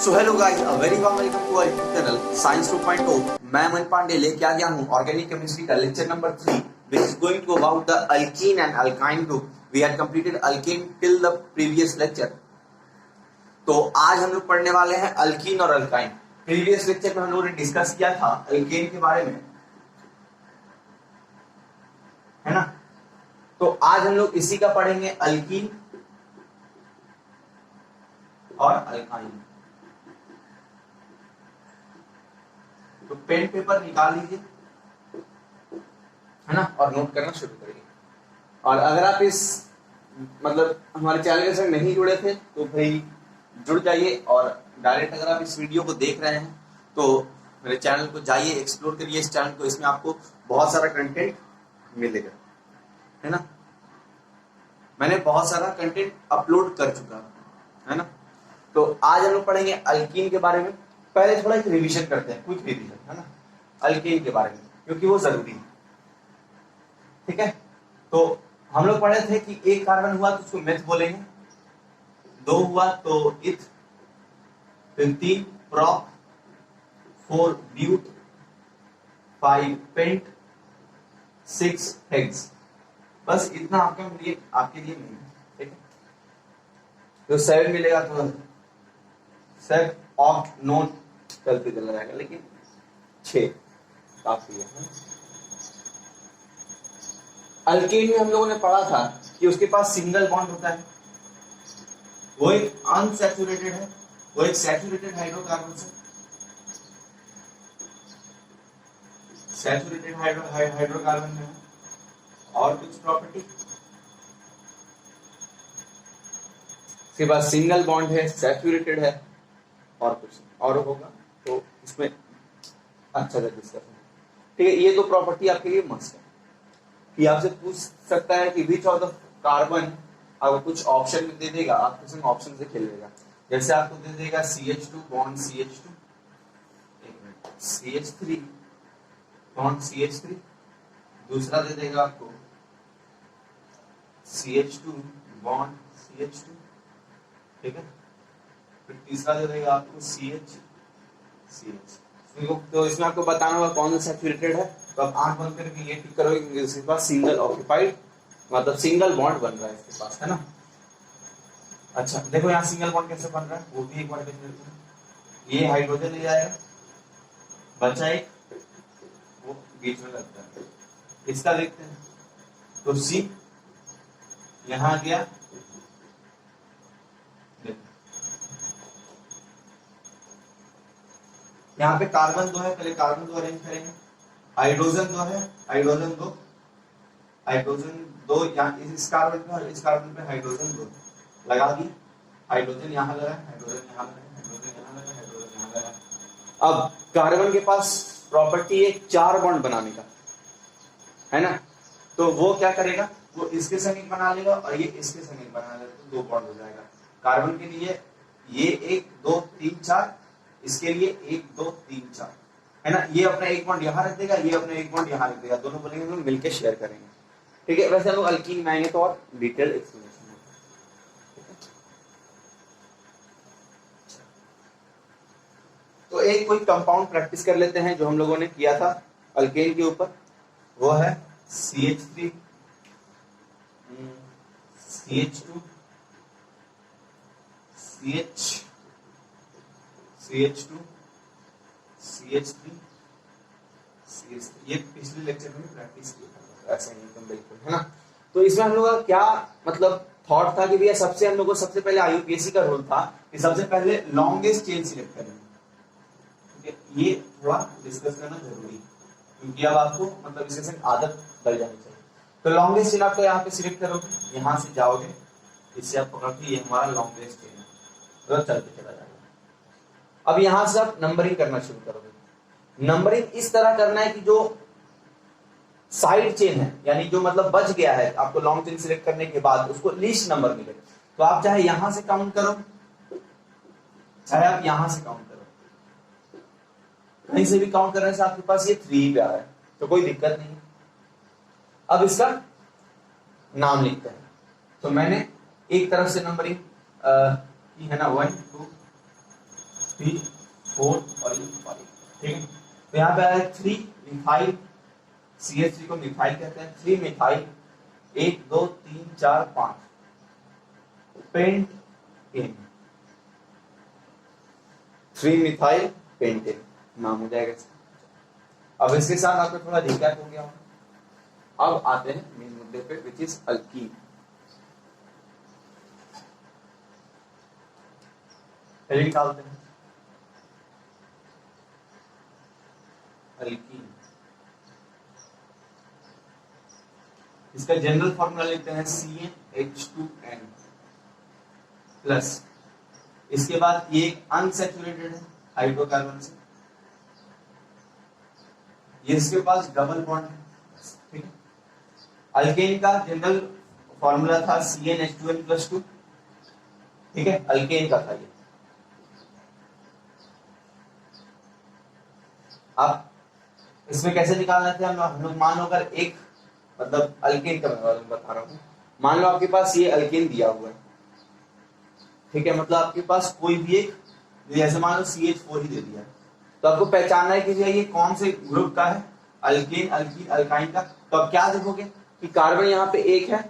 So hello guys, a very warm welcome to our YouTube channel science 2.0। मैं अमन पांडे लेके आ गया हूँ ऑर्गेनिक केमिस्ट्री का lecture number 3 which is going to about the alkene and alkyne group. We had completed alkene till the previous lecture. तो आज हम लोग पढ़ने वाले हैं अल्कीन और अल्काइन। प्रीवियस लेक्चर में हम लोगों ने डिस्कस किया था अल्केन के बारे में, है ना। तो आज हम लोग इसी का पढ़ेंगे, अल्कीन और अल्काइन। तो पेन पेपर निकाल लीजिए, है ना, और नोट करना शुरू करिए। और अगर आप इस हमारे चैनल के साथ नहीं जुड़े थे तो भाई जुड़ जाइए, और डायरेक्ट अगर आप इस वीडियो को देख रहे हैं तो मेरे चैनल को जाइए, एक्सप्लोर करिए इस चैनल को। इसमें आपको बहुत सारा कंटेंट मिलेगा, है ना। मैंने बहुत सारा कंटेंट अपलोड कर चुका है ना। तो आज हम लोग पढ़ेंगे अल्कीन के बारे में। पहले थोड़ा एक रिवीजन करते हैं, क्विक रिवीजन, है ना, अल्कीन के बारे में, क्योंकि वो जरूरी है। ठीक है, तो हम लोग पढ़े थे कि एक कार्बन हुआ तो उसको मेथ बोलेंगे, 2 हुआ तो इथ, फिर 3 प्रोप, 4 ब्यूट, 5 पेंट, 6 हेक्स। बस इतना आपके लिए नहीं है। ठीक है, तो 7 मिलेगा तो 7 ऑफ नोट चलते चला जाएगा, लेकिन 6 काफी है। अल्केन में हम लोगों ने पढ़ा था कि उसके पास सिंगल बॉन्ड होता है, वो एक अनसैचुरेटेड है, वो एक सैचुरेटेड हाइड्रोकार्बन से, सैचुरेटेड हाइड्रोकार्बन में है। और कुछ प्रॉपर्टी, इसके पास सिंगल बॉन्ड है, सैचुरेटेड है, और कुछ और होगा तो इसमें अच्छा सा डिस्कशन। ठीक है, ये 2 प्रॉपर्टी आपके लिए मस्ट है। कि आपसे पूछ सकता है कि विच ऑफ द कार्बन, अगर कुछ ऑप्शन में दे देगा, आप किसी ऑप्शन से खेलेगा। जैसे आपको दे देगा CH2 bond CH2, CH3 bond CH3, दूसरा दे देगा आपको CH2 बॉन्ड CH2, ठीक है, फिर तीसरा दे देगा आपको CH। तो इसमें आपको बताना होगा कौन सा सैचुरेटेड है। तो आप आंख बंद करके ये टिक करोगे कि इसके पास सिंगल ऑक्यूपाइड, मतलब सिंगल बॉन्ड बन रहा है इसके पास, है ना। अच्छा देखो यहाँ सिंगल बॉन्ड कैसे बन रहा है, वो भी एक बार देख लेते हैं। ये हाइड्रोजन ले जाएगा, बचा एक, वो बीच में लगता है। इसका देखते हैं, तो C यहां गया, यहाँ पे कार्बन 2 है, पहले कार्बन 2 अरेंज करेंगे। हाइड्रोजन 2 है, हाइड्रोजन 2 यहाँ इस कार्बन पे और इस कार्बन पे हाइड्रोजन 2 लगा दी। हाइड्रोजन यहाँ लगा, हाइड्रोजन यहाँ लगा, हाइड्रोजन यहाँ लगा, हाइड्रोजन यहाँ लगा। अब कार्बन के पास प्रॉपर्टी है 4 बॉन्ड बनाने का, है ना। तो वो क्या करेगा, वो इसके संग एक बना लेगा और ये इसके संग एक बना लेगा, तो 2 बॉन्ड हो जाएगा। कार्बन के लिए ये 1 2 3 4, इसके लिए 1 2 3 4, है ना। ये अपना एक बॉन्ड यहाँ रख देगा, ये अपना एक बॉन्ड यहाँ रख देगा, दोनों बोलेंगे हम लोग मिलकर शेयर करेंगे। ठीक है, वैसे हम लोग अल्कीन में आएंगे तो और डिटेल एक्सप्लेनेशन है। तो एक कोई कंपाउंड प्रैक्टिस कर लेते हैं जो हम लोगों ने किया था अल्केन के ऊपर, वो है CH3 CH2 CH2 CH3 CH3। ये पिछले लेक्चर में प्रैक्टिस किया था, ऐसा नहीं एकदम बिल्कुल, है ना। तो इसमें हम लोग का क्या थॉट था कि भैया सबसे पहले IUPAC का रोल था कि सबसे पहले लॉन्गेस्ट चेन सिलेक्ट करेंगे। ये थोड़ा डिस्कस करना जरूरी है, क्योंकि अब आपको इसके साथ आदत डल जानी चाहिए। तो लॉन्गेस्ट चेन आपको यहाँ पे सिलेक्ट करोगे, यहाँ से जाओगे, इससे आप पकड़ के ये हमारा लॉन्गेस्ट चेन है, तो चलते चला जाएगा। अब यहां से आप नंबरिंग करना शुरू करोगे। नंबरिंग इस तरह करना है कि जो साइड चेन है, यानी जो बच गया है आपको लॉन्ग चेन सिलेक्ट करने के बाद, उसको लीस्ट नंबर मिले। तो आप चाहे यहां से काउंट करो, चाहे आप यहां से काउंट करो, कहीं से भी काउंट करने से आपके पास ये 3 पे आ रहा है, तो कोई दिक्कत नहीं। अब इसका नाम लिखते हैं। तो मैंने एक तरफ से नंबरिंग की है ना, 1 2 3 4 और ये 5, ठीक है। तो यहाँ पे आया 3 मिथाइल, CH3 को मिथाइल कहते हैं, 3 मिथाइल 1 2 3 4 5 पेंटेन, 3 मिथाइल पेंटेन नाम हो जाएगा इसका। अब इसके साथ आपको थोड़ा रिकैप हो गया। अब आते हैं मेन मुद्दे पे, विच इज अल्कीन। पहले निकालते हैं अल्कीन। इसका जनरल फॉर्मूला लेते हैं CnH2n प्लस, इसके बाद ये एक अनसैचुरेटेड है हाइड्रोकार्बन से, ये इसके पास डबल बॉन्ड है, ठीक है। अल्केन का जनरल फॉर्मूला था CnH2n+2, ठीक है, अल्केन का था ये। अब इसमें कैसे निकालना थे हम लोग, मान लो अगर एक, मतलब अल्केन का मैं बता रहा हूं, मान लो आपके पास ये अल्केन दिया हुआ है, ठीक है, मतलब आपके पास कोई भी एक, जैसे मान लो CH4 ही दे दिया है, तो आपको पहचानना है कि ये कौन से ग्रुप का है, अल्केन, अल्कीन, अल्काइन का। तो आप क्या देखोगे कि कार्बन यहाँ पे एक है,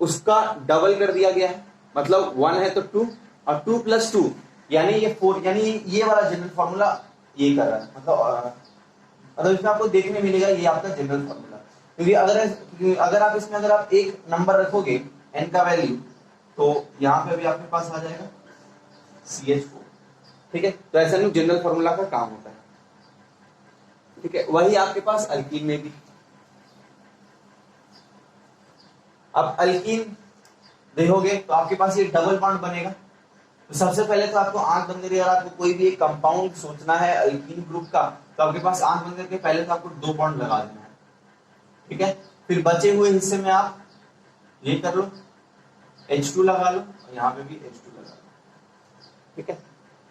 उसका डबल कर दिया गया है, मतलब 1 है तो 2, और 2 + 2 यानी ये 4, यानी ये वाला जनरल फॉर्मूला ये कर रहा है, मतलब इसमें आपको देखने मिलेगा ये आपका जनरल फॉर्मूला। क्योंकि अगर आप इसमें अगर आप एक नंबर रखोगे n का वैल्यू, तो यहाँ पे भी आपके पास आ जाएगा CH4, ठीक है। तो ऐसा नहीं जनरल फॉर्मूला का काम होता है, ठीक है। वही आपके पास अल्कीन में भी। अब अल्कीन देखोगे तो आपके पास ये डबल बॉन्ड बनेगा। तो सबसे पहले तो आपको आंख बंद करके, अगर आपको कोई भी एक कंपाउंड सोचना है अल्कीन ग्रुप का, तो आपके पास आंख बंद करके पहले तो आपको 2 बॉन्ड लगा देना है, ठीक है। फिर बचे हुए हिस्से में आप ये कर लो, H2 लगा लो, और यहाँ पे भी H2 लगा लो, ठीक है।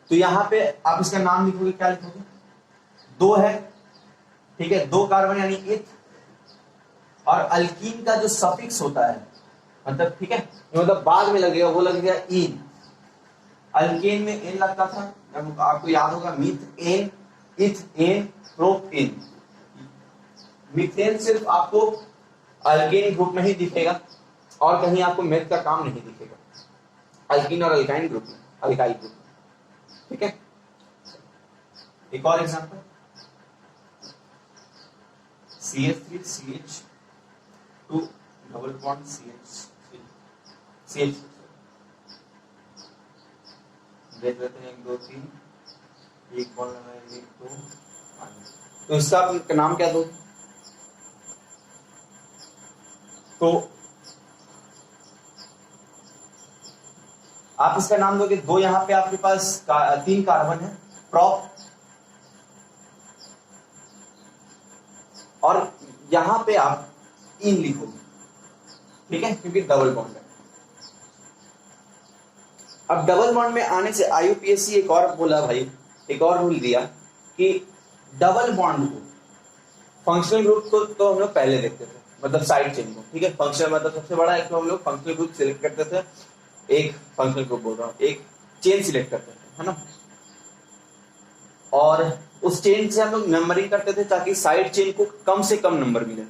तो यहाँ पे आप इसका नाम लिखोगे, क्या लिखोगे, 2 है, ठीक है, 2 कार्बन यानी इथ, और अल्कीन का जो सफिक्स होता है, मतलब ठीक है, मतलब बाद में लगेगा, वो लगेगा इन। अल्केन में एन लगता था, आपको याद होगा, मीथेन, इथेन, प्रोपेन। मीथेन सिर्फ आपको अल्केन ग्रुप में ही दिखेगा, और कहीं आपको मेथ का काम नहीं दिखेगा, अल्कीन और अल्काइन ग्रुप में, अल्काइल ग्रुप में, ठीक है। एक और example, CH3 CH2 double bond CH देख लेते हैं, 1 2 3, एक बॉन्ड लगाए, 1 2 5। तो इसका आप नाम क्या दो, तो आप इसका नाम दोगे, 2 यहां पे आपके पास 3 कार्बन है, प्रॉप, और यहां पे आप इन लिखोगे, ठीक है, क्योंकि डबल बॉन्ड है। अब डबल बॉन्ड में आने से IUPAC एक और बोला भाई, एक और रूल दिया कि डबल बॉन्ड को, फंक्शनल ग्रुप को तो हम लोग पहले देखते थे, मतलब साइड चेन को, ठीक है, फंक्शनल मतलब सबसे बड़ा एक, तो हम लोग फंक्शनल ग्रुप सिलेक्ट करते थे, एक फंक्शनल ग्रुप बोल रहा हूँ, एक चेन सिलेक्ट करते थे, है ना, और उस चेन से हम लोग नंबरिंग करते थे ताकि साइड चेन को कम से कम नंबर मिले।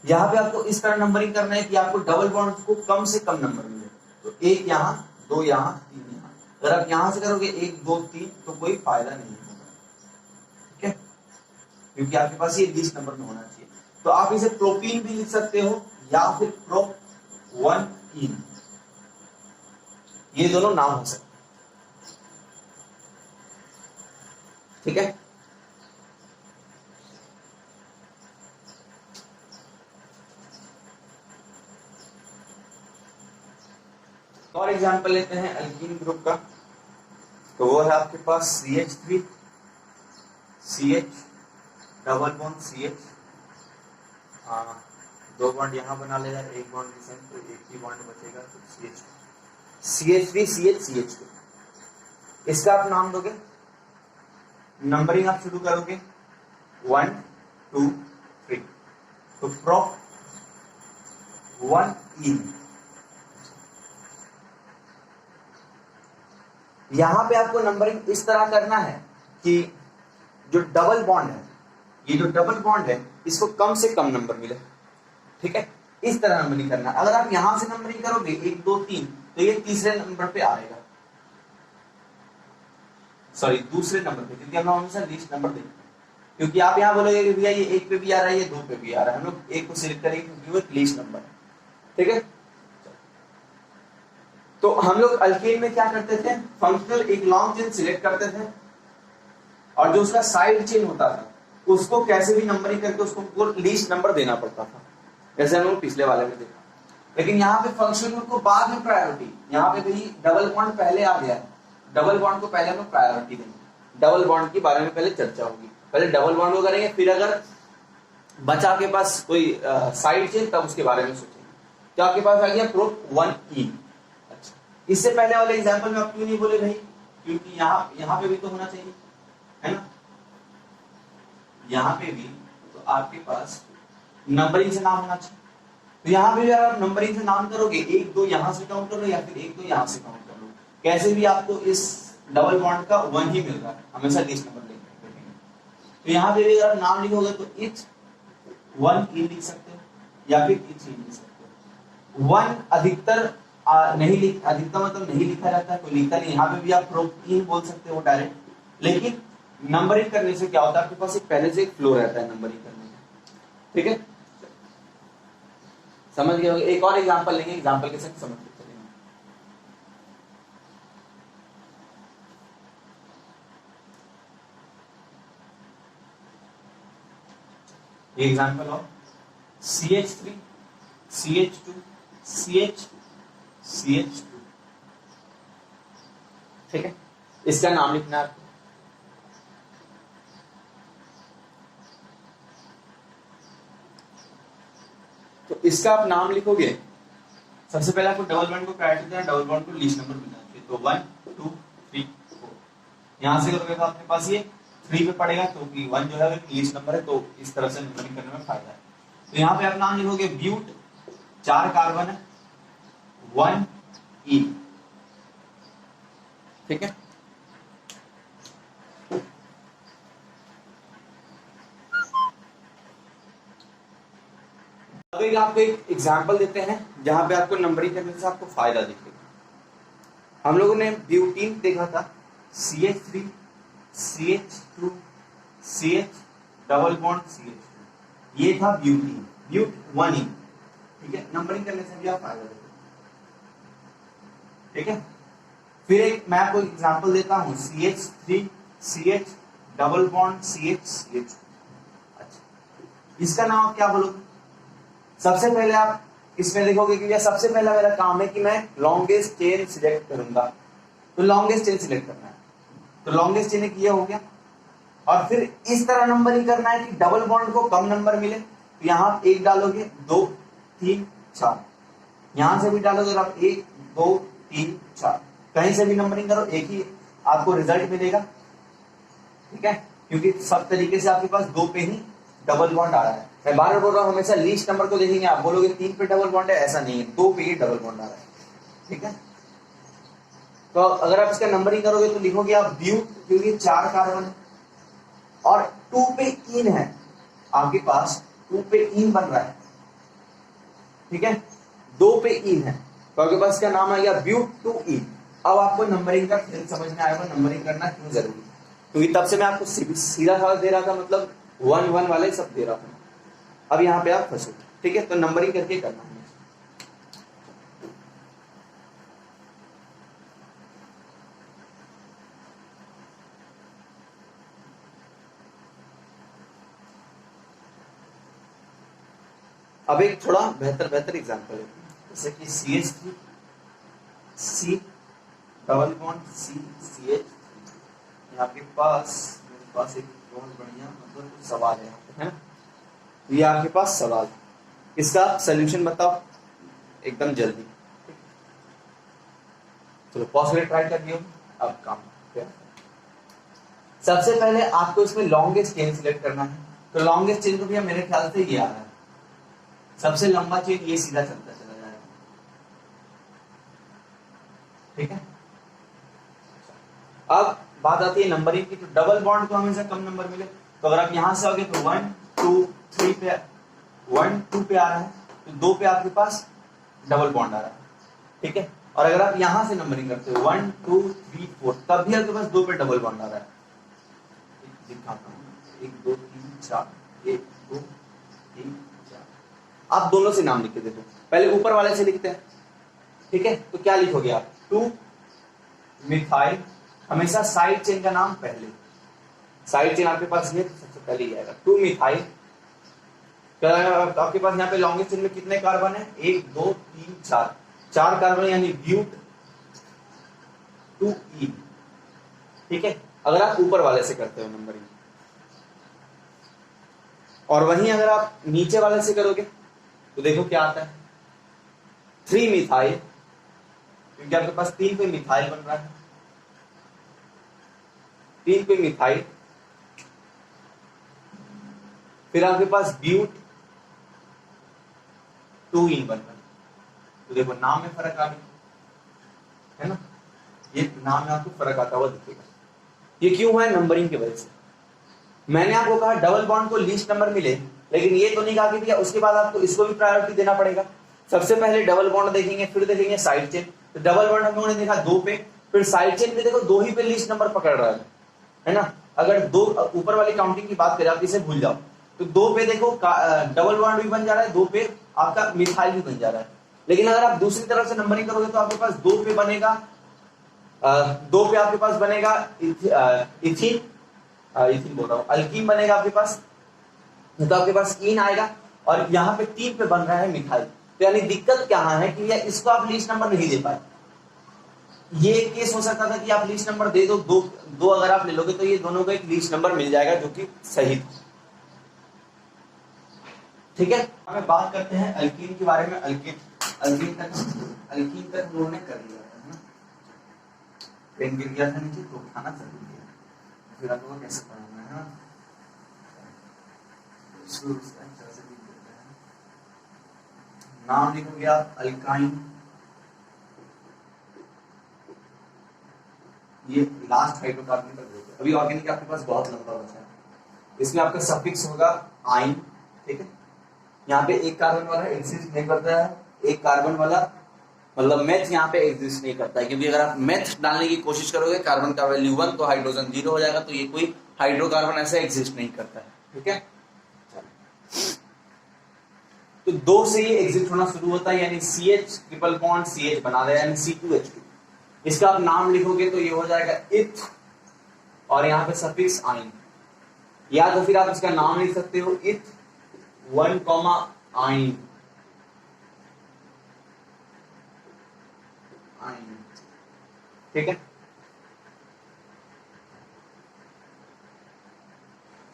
यहाँ पे आपको इस तरह नंबरिंग करना है कि आपको डबल बॉन्ड को कम से कम नंबर मिले, तो 1 यहाँ, 2 यहाँ, 3 यहाँ। अगर आप यहां से करोगे 1 2 3 तो कोई फायदा नहीं होगा, ठीक है, क्योंकि आपके पास ये 20 नंबर में होना चाहिए। तो आप इसे प्रोपीन भी लिख सकते हो, या फिर प्रो1इन, ये दोनों नाम हो सकते, ठीक है। और एग्जांपल लेते हैं अल्कीन ग्रुप का, तो वो है आपके पास CH3 CH double bond CH, 2 bond यहां बना लेगा, 1 बॉन्ड डिसेंट, तो एक ही बॉन्ड बचेगा, तो CH3 CH CH2। इसका आप नाम दोगे, नंबरिंग आप शुरू करोगे 1 2 3, तो प्रोप 1 इन, यहां पे आपको नंबरिंग इस तरह करना है कि जो डबल बॉन्ड है, ये जो डबल बॉन्ड है इसको कम से कम नंबर मिले, ठीक है, इस तरह नंबरिंग करना। अगर आप यहां से नंबरिंग करोगे 1 2 3 तो ये तीसरे नंबर पे आएगा, सॉरी दूसरे नंबर पे, क्योंकि हम हमेशा लीस्ट नंबर देंगे। क्योंकि आप यहां बोलोगे कि भैया ये 1 पे भी आ रहा है, ये 2 पे भी आ रहा है, हम लोग 1 को सिलेक्ट करेंगे क्योंकि वो लीस्ट नंबर है, ठीक है। तो हम लोग अल्केन में क्या करते थे, फंक्शनल एक लॉन्ग चेन सिलेक्ट करते थे और जो उसका साइड चेन होता था उसको कैसे भी नंबरिंग करके उसको लीस्ट नंबर देना पड़ता था, जैसे हम लोग पिछले वाले में देखा। लेकिन यहाँ पे फंक्शनल को बाद में प्रायोरिटी, यहाँ पे भी डबल बॉन्ड पहले आ गया, डबल बॉन्ड को पहले हम लोग प्रायोरिटी देंगे। डबल बॉन्ड के बारे में पहले चर्चा होगी, पहले डबल बॉन्ड को करेंगे, फिर अगर बचा के पास कोई साइड चेन तब उसके बारे में सोचेंगे। तो आपके पास आ गया प्रूफ 1E। अच्छा, इससे पहले वाले एग्जांपल में आप क्यों नहीं बोले भाई, क्योंकि यहाँ पे भी तो होना चाहिए, है ना, यहाँ पे भी तो आपके पास नंबरिंग से नाम होना चाहिए। तो यहाँ पे अगर आप नंबरिंग से नाम करोगे 1 2 यहाँ से काउंट करो या फिर 1 2 यहाँ से काउंट करो, कैसे भी आपको इस डबल बॉन्ड का 1 ही मिल रहा है, हमेशा लीस्ट नंबर लेंगे। तो यहाँ पे भी अगर नाम लिखोगे तो इच 1E लिख सकते हो या फिर इच लिख सकते हो। 1 अधिकतर नहीं लिख, अधिकतर मतलब नहीं लिखा जाता है, कोई लिखता नहीं। यहाँ पे भी आप प्रोप ई बोल सकते हो डायरेक्ट, लेकिन नंबरिंग करने से क्या होता है, आपके पास एक पहले से एक फ्लो रहता है नंबरिंग करने का, ठीक है, समझ गए होंगे। एक और एग्जांपल लेंगे, एग्जांपल के साथ समझ के चलेंगे। Example of CH3 CH2 CH CH2, ठीक है, इसका नाम लिखना है। तो इसका आप नाम लिखोगे, सबसे पहले आपको डबल बॉन्ड को प्रायोरिटी देना, डबल बॉन्ड को लीस्ट नंबर मिलना चाहिए। तो 1 2 3 4 यहां से करोगे तो आपके पास ये 3 पे पड़ेगा, क्योंकि 1 जो है वो लीस्ट नंबर है, तो इस तरह से नंबरिंग करने में फायदा है। तो यहाँ पे आप नाम लिखोगे ब्यूट, 4 कार्बन है, 1E, ठीक है। अब एक आपको एक एग्जांपल देते हैं जहां पे आपको नंबरिंग करने से आपको फायदा दिखेगा। हम लोगों ने ब्यूटीन देखा था, CH3 CH2 CH double bond CH2, ये था ब्यूटीन, ब्यूट 1E, ठीक है। नंबरिंग करने से भी आप फायदा देखोगे, ठीक है। फिर एक मैं आपको एग्जांपल देता हूं, CH3 CH double bond CH CH। अच्छा, इसका नाम क्या बोलोगे? सबसे पहले आप इसमें देखोगे कि सबसे पहला मेरा काम है कि मैं लॉन्गेस्ट चेन सिलेक्ट करूंगा, तो लॉन्गेस्ट चेन सिलेक्ट करना है, तो लॉन्गेस्ट चेन एक ये हो गया। और फिर इस तरह नंबरिंग करना है कि डबल बॉन्ड को कम नंबर मिले, तो यहां 1 डालोगे, 2 3 4, यहां से भी डालोगे और आप 1 2 3 4, कहीं से भी नंबरिंग करो एक ही आपको रिजल्ट मिलेगा, ठीक है, क्योंकि सब तरीके से आपके पास 2 पे ही डबल बॉन्ड आ रहा है। मैं बार बार बोल रहा हूं, हमेशा लीस्ट नंबर को देखेंगे, आप बोलोगे 3 पे डबल बॉन्ड है, ऐसा नहीं है, 2 पे ही डबल बॉन्ड आ रहा है, ठीक है। तो अगर आप इसका नंबरिंग करोगे तो लिखोगे आप ब्यूट, क्योंकि 4 कार्बन है और 2 पे इन है, आपके पास 2 पे इन बन रहा है, ठीक है, 2 पे इन है, तो आपके पास इसका नाम आ गया ब्यूट 2E। अब आपको नंबरिंग का खेल समझ में आएगा, नंबरिंग करना क्यों जरूरी है, क्योंकि तब से मैं आपको सीधा सवाल दे रहा था, मतलब 1 1 वाले सब दे रहा था। अब यहाँ पे आप फंसो, ठीक है, तो नंबरिंग करके करना है। अब एक थोड़ा बेहतर एग्जांपल है, जैसे कि CH3 C double bond C CH। आपके पास मेरे पास एक बहुत बढ़िया मतलब सवाल है ना, ये आपके पास सवाल, इसका सॉल्यूशन बताओ एकदम जल्दी, चलो पॉज करके ट्राई कर दियो। अब काम सबसे पहले आपको इसमें लॉन्गेस्ट चेन सिलेक्ट करना है, तो लॉन्गेस्ट चेन तो भैया मेरे ख्याल से ये आ रहा है, सबसे लंबा चेन ये सीधा चलता चला जाएगा, ठीक है। अब बात आती है नंबरिंग की, तो डबल बॉन्ड को हमेशा कम नंबर मिले, तो अगर आप यहां से आओगे तो 1 2 3 पे 1 2 पे आ रहा है, तो 2 पे आपके पास डबल बॉन्ड आ रहा है, ठीक है। और अगर आप यहां से नंबरिंग करते हो 1 2 3 4, तब भी आपके पास 2 पे डबल बॉन्ड आ रहा है। दिखाता हूं 1 2 3 4 1 2 3 4। आप दोनों से नाम लिख के देखो, पहले ऊपर वाले से लिखते हैं, ठीक है। तो क्या लिखोगे आप, 2 मिथाइल, हमेशा साइड चेन का नाम पहले, साइड चेन आपके पास ये तो सबसे पहले ही आएगा 2 मिथाइल। आपके पास यहाँ पे लॉन्गेस्ट चेन में कितने कार्बन है, 1 2 3 4, 4 कार्बन यानी ब्यूट 2E, ठीक है। अगर आप ऊपर वाले से करते हो नंबरिंग, और वहीं अगर आप नीचे वाले से करोगे तो देखो क्या आता है, 3 मिथाइल, क्योंकि आपके पास 3 पे मिथाइल बन रहा है, 3 पे मिथाइल, फिर आपके पास ब्यूट 2 इन बन रहा है। तो देखो नाम में फर्क आ गया है ना, ये नाम में आपको फर्क आता हुआ दिखेगा। ये क्यों हुआ है, नंबरिंग की वजह से। मैंने आपको कहा डबल बॉन्ड को लीस्ट नंबर मिले, लेकिन ये तो नहीं कहा कि भैया उसके बाद आपको इसको भी प्रायोरिटी देना पड़ेगा। सबसे पहले डबल बॉन्ड देखेंगे, फिर देखेंगे साइड चेन। तो डबल बॉन्ड हम लोगों ने देखा 2 पे, फिर साइड चेन पे देखो 2 ही पे लीस्ट नंबर पकड़ रहा है ना। अगर 2 ऊपर वाली काउंटिंग की बात करें, आप इसे भूल जाओ, तो 2 पे देखो डबल बॉन्ड भी बन जा रहा है, 2 पे आपका मिथाइल भी बन जा रहा है। लेकिन अगर आप दूसरी तरफ से नंबरिंग करोगे तो आपके पास 2 पे बनेगा 2 पे आपके पास बनेगा इथीन, इथीन बोल रहा हूं, अल्कीन बनेगा आपके पास, तो आपके पास इन आएगा, और यहाँ पे 3 पे बन रहा है मिथाइल। तो यानी दिक्कत क्या है कि या इसको आप लीस्ट नंबर नहीं दे पाए। ये केस हो सकता था कि आप लीस्ट नंबर दे दो, दो अगर आप ले लोगे तो ये दोनों को एक लीस्ट नंबर मिल जाएगा जो कि सही, ठीक है। हमें बात करते हैं अल्कीन के बारे में। अल्कीन तक हम लोगों ने कर लिया है ना, पेन गिर गया था नीचे तो उठाना जरूरी है, फिर आप लोगों को कैसे पढ़ाना है ना। नाम लिखोगे आप अल्काइन, ये लास्ट हाइड्रोकार्बन कर दोगे। अभी ऑर्गेनिक आपके पास बहुत लंबा बचा है, इसमें आपका सफिक्स होगा आइन, ठीक है। यहाँ पे एक कार्बन वाला एग्जिस्ट नहीं करता है, एक कार्बन वाला मतलब मेथ यहाँ पे एग्जिस्ट नहीं करता है, क्योंकि अगर आप मेथ डालने की कोशिश करोगे कार्बन का वैल्यू 1 तो हाइड्रोजन 0 हो जाएगा, तो ये कोई हाइड्रोकार्बन ऐसा एग्जिस्ट नहीं करता है, ठीक है। तो 2 से ये एग्जिट होना शुरू होता है, यानी CH ट्रिपल बॉन्ड CH बना रहा है, यानी C2H2। इसका आप नाम लिखोगे तो ये हो जाएगा इथ, और यहाँ पे सफिक्स आइन, या तो फिर आप इसका नाम लिख सकते हो इथ 1, आइन, ठीक है।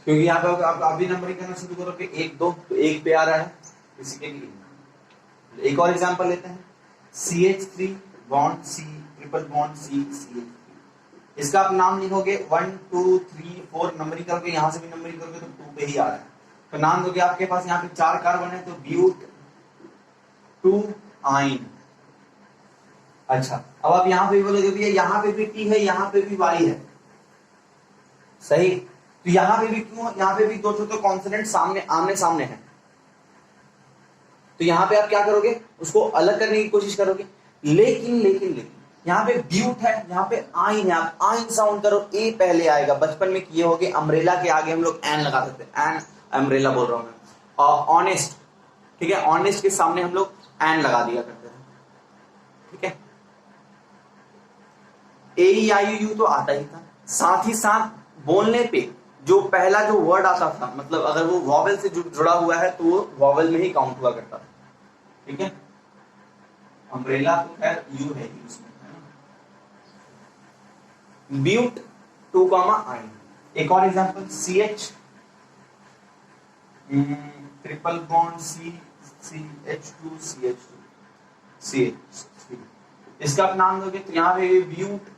क्योंकि यहाँ पे आप अभी नंबरिंग करना शुरू करोगे 1 2, तो 1 पे आ रहा है, इसी के लिए एक और एग्जांपल लेते हैं, CH3 bond C triple bond C CH3। इसका आप नाम लिखोगे 1 2 3 4, नंबरिंग करोगे, यहां से भी नंबरिंग करोगे तो 2 पे ही आ रहा है, तो नाम दोगे आपके पास यहाँ पे 4 कार्बन है, तो ब्यूट 2 आइन। अच्छा, अब आप यहाँ पे बोलोगे भैया यहाँ पे भी T है, यहाँ पे भी Y है, सही। तो यहाँ पे भी क्यों, यहाँ पे भी दो तो कॉन्सोनेंट सामने आमने सामने है, तो यहाँ पे आप क्या करोगे, उसको अलग करने की कोशिश करोगे। लेकिन यहाँ पे ब्यूट है, यहाँ पे आइन है, आप आइन साउंड करो, ए पहले आएगा। बचपन में किए होगे, अम्ब्रेला के आगे हम लोग एन लगा देते हैं, एन अम्ब्रेला बोल रहा हूं मैं, और ऑनेस्ट, ठीक है, ऑनेस्ट के सामने हम लोग एन लगा दिया करते थे, ठीक है। AEIOU तो आता ही था, साथ ही साथ बोलने पे जो पहला जो वर्ड आता था, मतलब अगर वो वॉवेल से जुड़ा हुआ है तो वो वॉवेल में ही काउंट हुआ करता था, ठीक है। अम्ब्रेला तो खैर यू है ही उसमें, है ना। ब्यूट 2, आइन। एक और example CH triple bond C CH2 CH2 CH3। इसका आप नाम दोगे तो यहाँ पे ब्यूट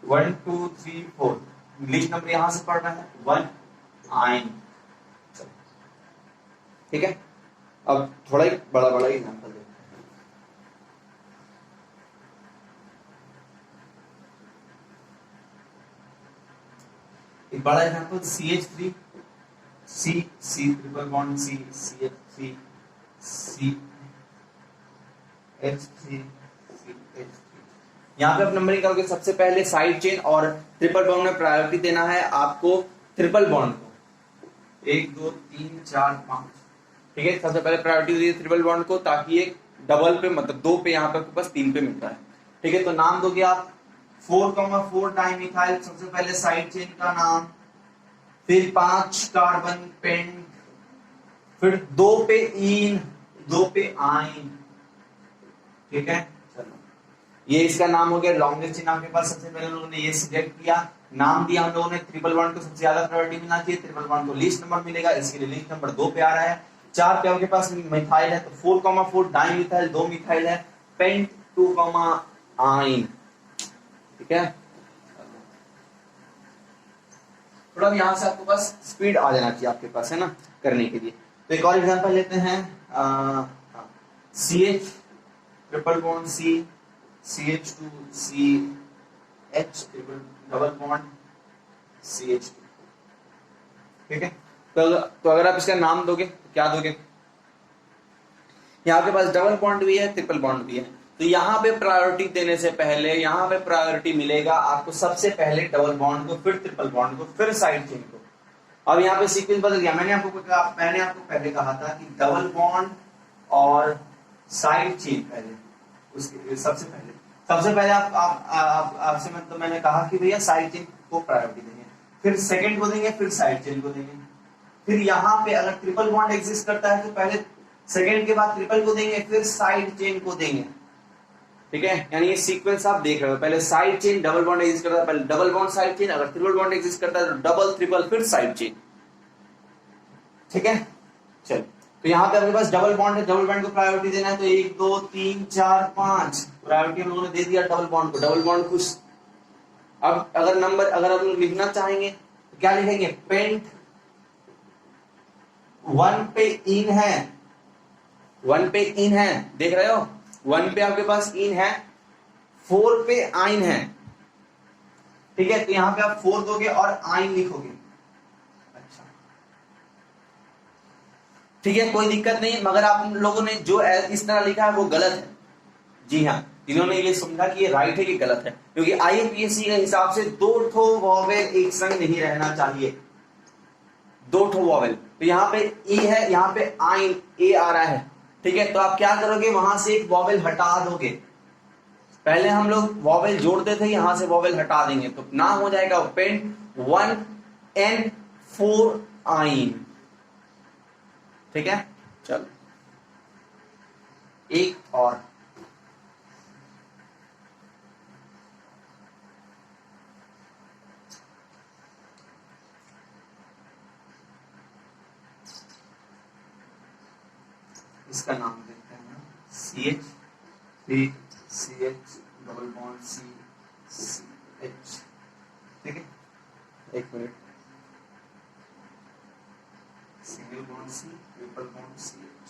1 2 3 4, इंग्लिश नंबर यहां से पढ़ना है 1 आइन, ठीक है। अब थोड़ा ही बड़ा एग्जांपल देखते हैं। एक बड़ा example CH3 C triple bond CH3 CH3 यहाँ पे आप नंबरिंग करोगे। सबसे पहले साइड चेन और ट्रिपल बॉन्ड में प्रायोरिटी देना है आपको ट्रिपल बॉन्ड को, 1 2 3 4 5, ठीक है। सबसे पहले प्रायोरिटी दीजिए ट्रिपल बॉन्ड को, ताकि एक डबल पे मतलब 2 पे यहाँ पे आपके पास 3 पे मिलता है, ठीक है। तो नाम दोगे आप 4,4 डाइमिथाइल, सबसे पहले साइड चेन का नाम, फिर 5 कार्बन पेंट, फिर 2 पे इन, 2 पे आइन, ठीक है। चलो ये इसका नाम हो गया लॉन्गेस्ट चेन। आपके पास सबसे पहले लोगों ने ये सिलेक्ट किया, नाम दिया हम लोगों ने, ट्रिपल बॉन्ड को सबसे ज्यादा प्रायोरिटी मिलना चाहिए, ट्रिपल बॉन्ड को लीस्ट नंबर मिलेगा, इसके लिए लीस्ट नंबर 2 पे आ रहा है। 4 पे आपके पास मिथाइल है, तो 4,4 डाइमिथाइल, 2 मिथाइल है, पेंट 2, आइन, ठीक है। थोड़ा यहाँ से आपके पास स्पीड आ जाना चाहिए आपके पास, है ना, करने के लिए। तो एक और एग्जांपल लेते हैं, CH triple bond C, CH2 CH double bond CH2, ठीक है। तो अगर आप इसका नाम दोगे तो क्या दोगे? यहाँ के पास डबल बॉन्ड भी है, ट्रिपल बॉन्ड भी है, तो यहाँ पे प्रायोरिटी देने से पहले यहाँ पे प्रायोरिटी मिलेगा आपको सबसे पहले डबल बॉन्ड को, फिर ट्रिपल बॉन्ड को, फिर साइड चेन को। अब यहाँ पे सीक्वेंस बदल गया। मैंने आपको पहले कहा था कि डबल बॉन्ड और साइड चेन पहले, उसके सबसे पहले आपसे मतलब मैंने कहा कि भैया साइड चेन को प्रायोरिटी देंगे, फिर सेकंड को देंगे, फिर साइड चेन को देंगे। फिर यहाँ पे अगर ट्रिपल बॉन्ड एग्जिस्ट करता है तो पहले सेकंड के बाद ट्रिपल को देंगे, फिर साइड चेन को देंगे, ठीक है। यानी ये सीक्वेंस आप देख रहे हो, पहले side chain, double bond exist करता है, पहले डबल बॉन्ड साइड चेन, अगर ट्रिपल बॉन्ड एग्जिस्ट करता है तो डबल ट्रिपल फिर साइड चेन, ठीक है। चलो तो यहाँ पे आपके पास डबल बॉन्ड है, डबल बॉन्ड को प्रायोरिटी देना है, तो 1 2 3 4 5 प्रायोरिटी हम लोगों ने दे दिया डबल बॉन्ड को, डबल बॉन्ड खुश। अब अगर आप लोग लिखना चाहेंगे तो क्या लिखेंगे? पेंट 1 पे इन है, 1 पे इन है, देख रहे हो, 1 पे आपके पास इन है, 4 पे आइन है, ठीक है। तो यहां पे आप 4 दोगे और आइन लिखोगे, अच्छा, ठीक है, कोई दिक्कत नहीं। मगर आप लोगों ने जो इस तरह लिखा है वो गलत है। जी हाँ, जिन्होंने ये समझा कि ये राइट है, ये गलत है, क्योंकि IUPAC के हिसाब से 2 ठो वॉवेल एक संग नहीं रहना चाहिए, 2 ठो वॉवेल। तो यहाँ पे ई है, यहाँ पे आइन ए आ रहा है, ठीक है। तो आप क्या करोगे, वहां से एक वॉवेल हटा दोगे। पहले हम लोग वॉवेल जोड़ते थे, यहां से वॉवेल हटा देंगे तो नाम हो जाएगा पेंट 1N4 आइन, ठीक है। चलो एक और, इसका नाम देखते हैं, CH3 CH double bond CH, ठीक है। एक minute, single bond C triple bond CH,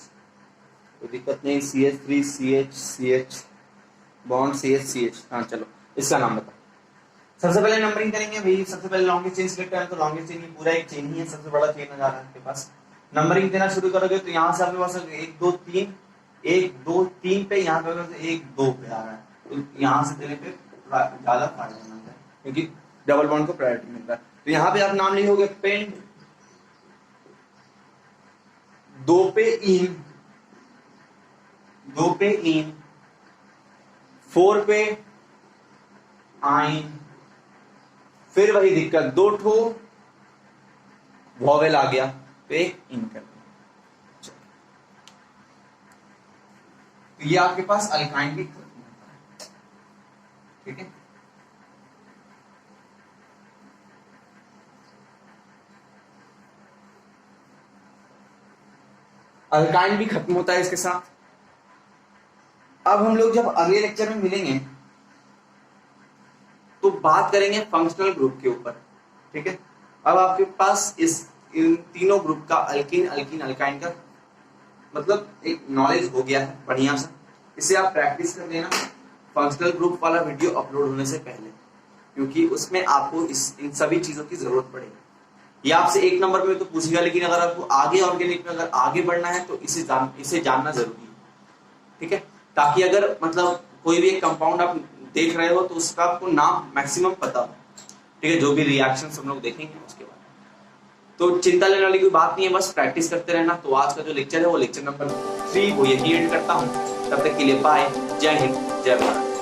कोई दिक्कत नहीं, CH3 CH बॉन्ड CH। हाँ चलो इसका नाम बताओ। सबसे पहले नंबरिंग करेंगे भाई, सबसे पहले लॉन्गेस्ट चेन सिलेक्ट करें, तो लॉन्गेस्ट चेन पूरा एक चेन ही है, सबसे बड़ा चेन नजर आ रहा है आपके पास। नंबरिंग देना शुरू करोगे तो यहाँ से आपके पास 1 2 3 1 2 3 पे, यहाँ पे 1 2 पे आ रहा है, तो यहाँ से देने पे ज्यादा फायदा मिलता है, क्योंकि डबल बॉन्ड को प्रायोरिटी मिलता है। तो यहाँ पे आप नाम लिखोगे पेंट 2 पे इन, 2 पे इन, 4 पे आइन, फिर वही दिक्कत, 2 ठो वॉवेल आ गया तो एक इन कर दिया। तो ये आपके पास अल्काइन भी खत्म होता है, ठीक है। अल्काइन भी खत्म होता है इसके साथ। अब हम लोग जब अगले लेक्चर में मिलेंगे तो बात करेंगे फंक्शनल ग्रुप के ऊपर, ठीक है। अब आपके पास इन तीनों ग्रुप का अल्कीन अल्कीन अल्काइन का मतलब एक नॉलेज हो गया है बढ़िया सा। इसे आप प्रैक्टिस कर लेना फंक्शनल ग्रुप वाला वीडियो अपलोड होने से पहले, क्योंकि उसमें आपको इन सभी चीजों की जरूरत पड़ेगी। ये आपसे 1 नंबर में तो पूछेगा, लेकिन अगर आपको आगे ऑर्गेनिक में अगर आगे बढ़ना है तो इसे जानना जरूरी है, ठीक है। ताकि अगर मतलब कोई भी एक कंपाउंड आप देख रहे हो तो उसका आपको नाम मैक्सिमम पता हो, ठीक है, जो भी रिएक्शन हम लोग देखेंगे उसके बाद। तो चिंता लेने वाली कोई बात नहीं है, बस प्रैक्टिस करते रहना। तो आज का जो लेक्चर है वो लेक्चर नंबर 3 वो यही एंड करता हूँ। तब तक के लिए बाय, जय हिंद, जय भारत।